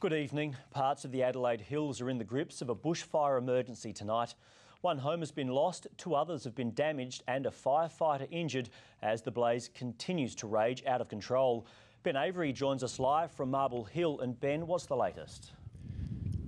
Good evening. Parts of the Adelaide Hills are in the grips of a bushfire emergency tonight. One home has been lost, 2 others have been damaged and a firefighter injured as the blaze continues to rage out of control. Ben Avery joins us live from Marblehill. And Ben, what's the latest?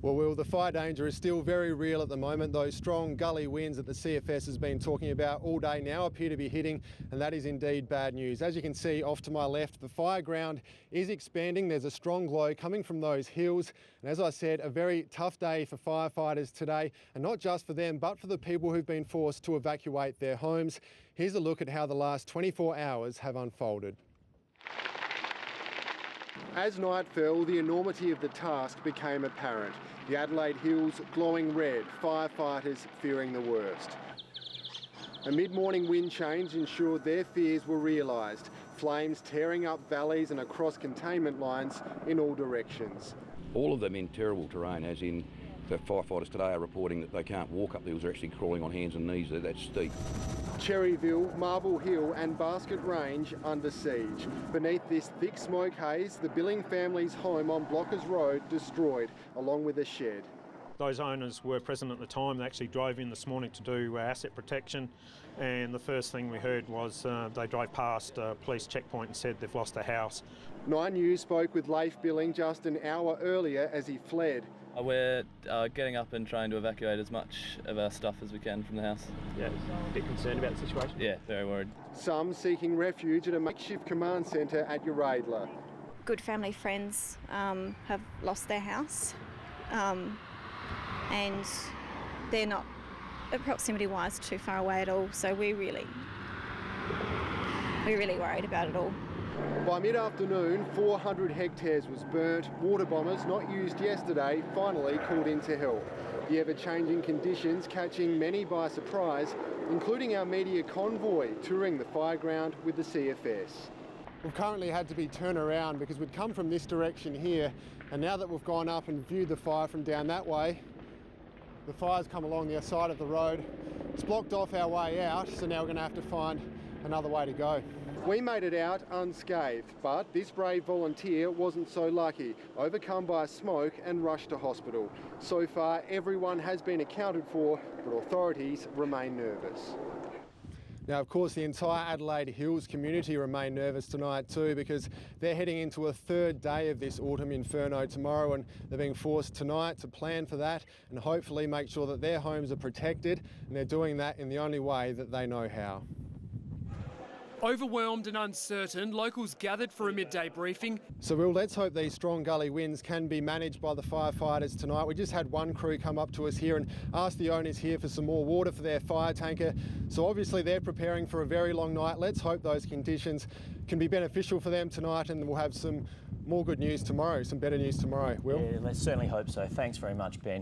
Well, Will, the fire danger is still very real at the moment. Those strong gully winds that the CFS has been talking about all day now appear to be hitting, and that is indeed bad news. As you can see off to my left, the fire ground is expanding. There's a strong glow coming from those hills. And as I said, a very tough day for firefighters today, and not just for them, but for the people who've been forced to evacuate their homes. Here's a look at how the last 24 hours have unfolded. As night fell, the enormity of the task became apparent. The Adelaide Hills glowing red, firefighters fearing the worst. A mid-morning wind change ensured their fears were realised, flames tearing up valleys and across containment lines in all directions. All of them in terrible terrain, as in the firefighters today are reporting that they can't walk up the hills, they're actually crawling on hands and knees, they're that steep. Cherryville, Marblehill and Basket Range under siege. Beneath this thick smoke haze, the Billing family's home on Blockers Road destroyed, along with a shed. Those owners were present at the time. They actually drove in this morning to do asset protection, and the first thing we heard was they drove past a police checkpoint and said they've lost their house. 9 News spoke with Leif Billing just an hour earlier as he fled. We're getting up and trying to evacuate as much of our stuff as we can from the house. Yeah, a bit concerned about the situation? Yeah, very worried. Some seeking refuge at a makeshift command centre at Uradla. Good family friends have lost their house, and they're not proximity-wise too far away at all, so we're really worried about it all. By mid-afternoon, 400 hectares was burnt. Water bombers, not used yesterday, finally called in to help. The ever-changing conditions catching many by surprise, including our media convoy touring the fireground with the CFS. We've currently had to be turned around because we'd come from this direction here, and now that we've gone up and viewed the fire from down that way, the fire's come along the side of the road. It's blocked off our way out, so now we're going to have to find another way to go. We made it out unscathed, but this brave volunteer wasn't so lucky, overcome by smoke and rushed to hospital. So far, everyone has been accounted for, but authorities remain nervous. Now, of course, the entire Adelaide Hills community remain nervous tonight too, because they're heading into a 3rd day of this autumn inferno tomorrow, and they're being forced tonight to plan for that and hopefully make sure that their homes are protected, and they're doing that in the only way that they know how. Overwhelmed and uncertain, locals gathered for a midday briefing. So, Will, let's hope these strong gully winds can be managed by the firefighters tonight. We just had one crew come up to us here and ask the owners here for some more water for their fire tanker. So obviously they're preparing for a very long night. Let's hope those conditions can be beneficial for them tonight, and we'll have some more good news tomorrow, some better news tomorrow. Will? Yeah, let's certainly hope so. Thanks very much, Ben.